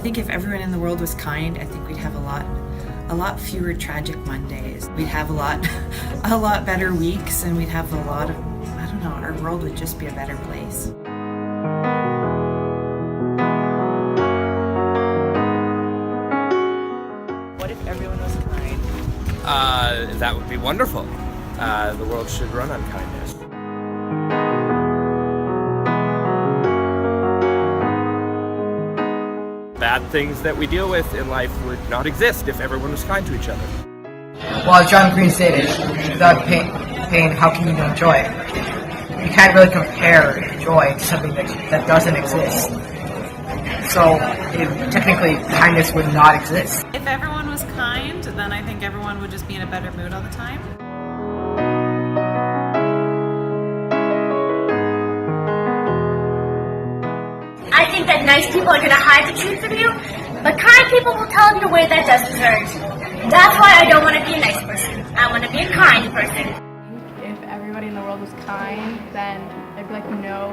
think if everyone in the world was kind, I think we'd have a lot fewer tragic Mondays. We'd have a lot better weeks, and we'd have I don't know, our world would just be a better place. What if everyone was kind? That would be wonderful. The world should run on kindness. Bad things that we deal with in life would not exist if everyone was kind to each other. Well, as John Green stated, without pain, how can you know joy? You can't really compare joy to something that doesn't exist. So, technically, kindness would not exist. If everyone was kind, then I think everyone would just be in a better mood all the time. I think that nice people are going to hide the truth from you, but kind people will tell you in a way that doesn't hurt. That's why I don't want to be a nice person. I want to be a kind person. If everybody in the world was kind, then there'd be like no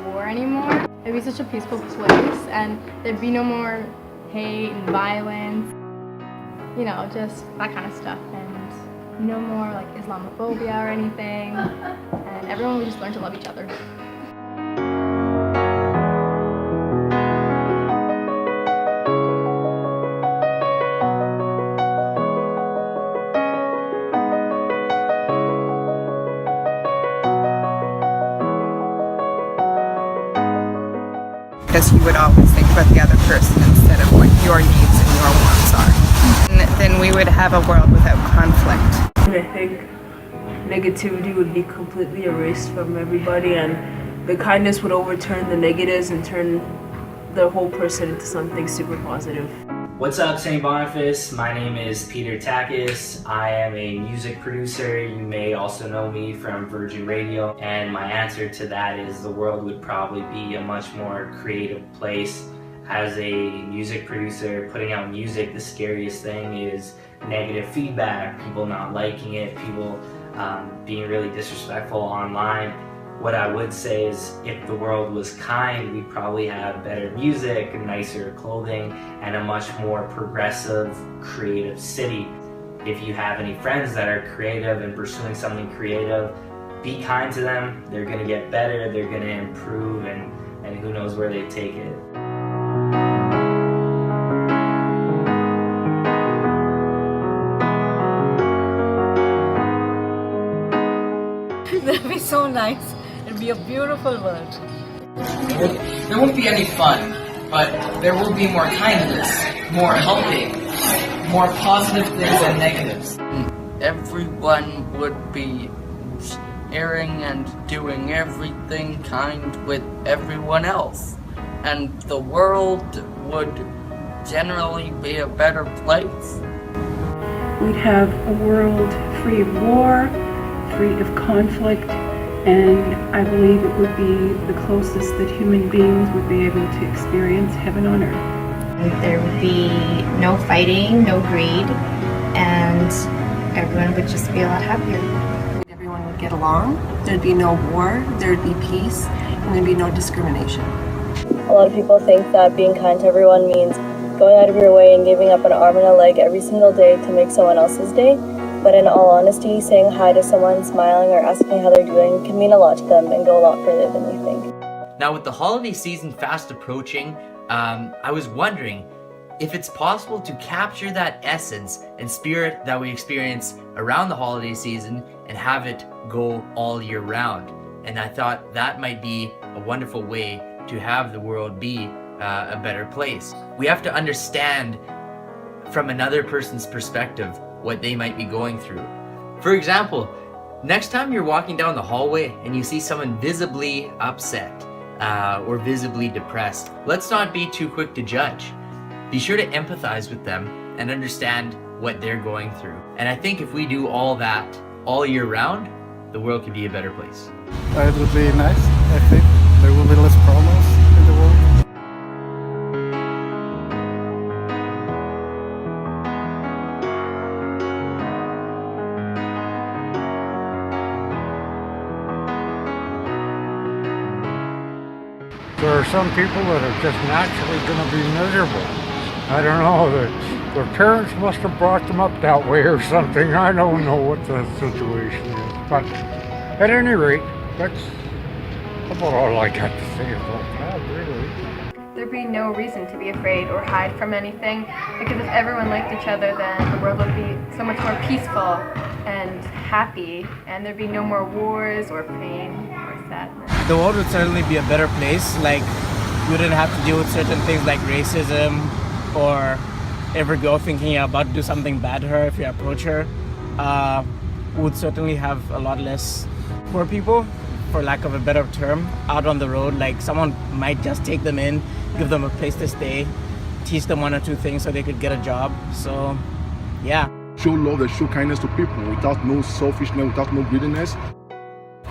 war anymore. It'd be such a peaceful place, and there'd be no more hate and violence. You know, just that kind of stuff, and no more like Islamophobia or anything, and everyone would just learn to love each other. Because you would always think about the other person instead of what your needs and your wants are. And then we would have a world without conflict. I think negativity would be completely erased from everybody, and the kindness would overturn the negatives and turn the whole person into something super positive. What's up, St. Boniface? My name is Peter Takis. I am a music producer. You may also know me from Virgin Radio. And my answer to that is the world would probably be a much more creative place. As a music producer, putting out music, the scariest thing is negative feedback, people not liking it, people being really disrespectful online. What I would say is if the world was kind, we'd probably have better music, nicer clothing, and a much more progressive, creative city. If you have any friends that are creative and pursuing something creative, be kind to them. They're gonna get better, they're gonna improve, and who knows where they take it. That'd be so nice. It'd be a beautiful world. There won't be any fun, but there will be more kindness, more helping, more positive things than negatives. Everyone would be sharing and doing everything kind with everyone else, and the world would generally be a better place. We'd have a world free of war, free of conflict, and I believe it would be the closest that human beings would be able to experience heaven on earth. There would be no fighting, no greed, and everyone would just be a lot happier. Everyone would get along, there'd be no war, there'd be peace, and there'd be no discrimination. A lot of people think that being kind to everyone means going out of your way and giving up an arm and a leg every single day to make someone else's day. But in all honesty, saying hi to someone, smiling, or asking how they're doing can mean a lot to them and go a lot further than you think. Now, with the holiday season fast approaching, I was wondering if it's possible to capture that essence and spirit that we experience around the holiday season and have it go all year round. And I thought that might be a wonderful way to have the world be a better place. We have to understand from another person's perspective what they might be going through. For example, next time you're walking down the hallway and you see someone visibly upset or visibly depressed, let's not be too quick to judge. Be sure to empathize with them and understand what they're going through. And I think if we do all that all year round, the world could be a better place. It would be nice. I think there will be less problems in the world. There are some people that are just naturally going to be miserable. I don't know. Their parents must have brought them up that way or something. I don't know what the situation is. But at any rate, that's about all I got to say about that, really. There'd be no reason to be afraid or hide from anything, because if everyone liked each other, then the world would be so much more peaceful and happy, and there'd be no more wars or pain or sadness. The world would certainly be a better place. Like, you wouldn't have to deal with certain things like racism or every girl thinking you're about to do something bad to her if you approach her. We would certainly have a lot less poor people, for lack of a better term, out on the road. Like, someone might just take them in, give them a place to stay, teach them one or two things so they could get a job. So, yeah. Show love and show kindness to people without no selfishness, without no greediness.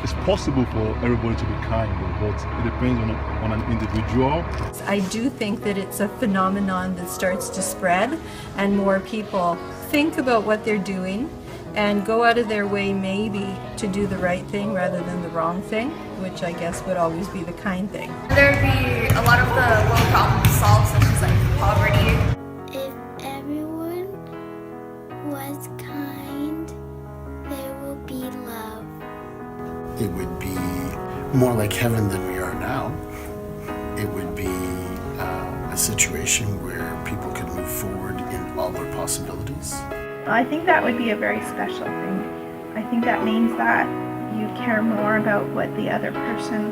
It's possible for everybody to be kind, but it depends on an individual. I do think that it's a phenomenon that starts to spread, and more people think about what they're doing and go out of their way maybe to do the right thing rather than the wrong thing, which I guess would always be the kind thing. There'd be a lot of the world problems solved, such as like poverty. If everyone was kind, there will be love. It would be more like heaven than we are now. It would be a situation where people could move forward in all their possibilities. I think that would be a very special thing. I think that means that you care more about what the other person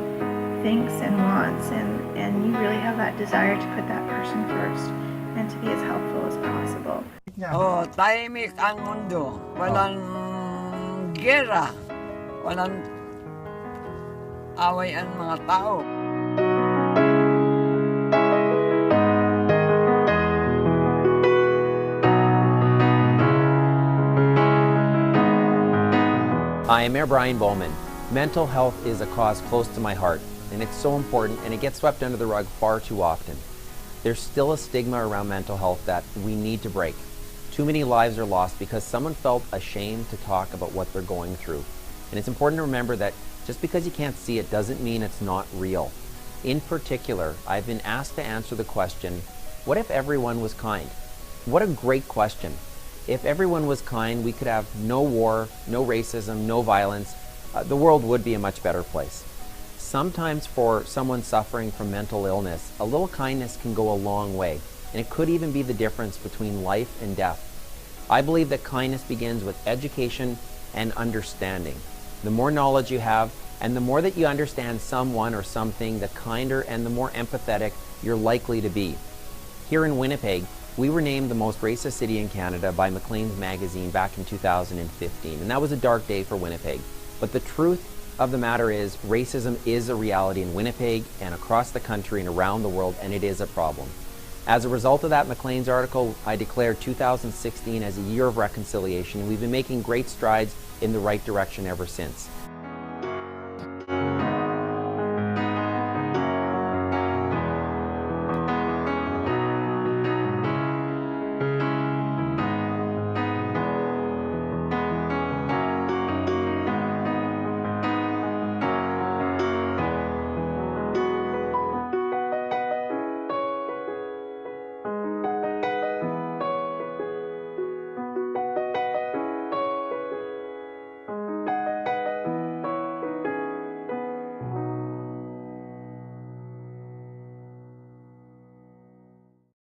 thinks and wants, and you really have that desire to put that person first and to be as helpful as possible. Oh, tahimik ang mundo. Walang gera. Walang away ang mga tao. Hi, I'm Mayor Brian Bowman. Mental health is a cause close to my heart, and it's so important, and it gets swept under the rug far too often. There's still a stigma around mental health that we need to break. Too many lives are lost because someone felt ashamed to talk about what they're going through. And it's important to remember that just because you can't see it doesn't mean it's not real. In particular, I've been asked to answer the question, what if everyone was kind? What a great question. If everyone was kind, we could have no war, no racism, no violence. The world would be a much better place. Sometimes for someone suffering from mental illness, a little kindness can go a long way, and it could even be the difference between life and death. I believe that kindness begins with education and understanding. The more knowledge you have, and the more that you understand someone or something, the kinder and the more empathetic you're likely to be. Here in Winnipeg, we were named the most racist city in Canada by Maclean's magazine back in 2015, and that was a dark day for Winnipeg. But the truth of the matter is, racism is a reality in Winnipeg and across the country and around the world, and it is a problem. As a result of that Maclean's article, I declared 2016 as a year of reconciliation, and we've been making great strides in the right direction ever since.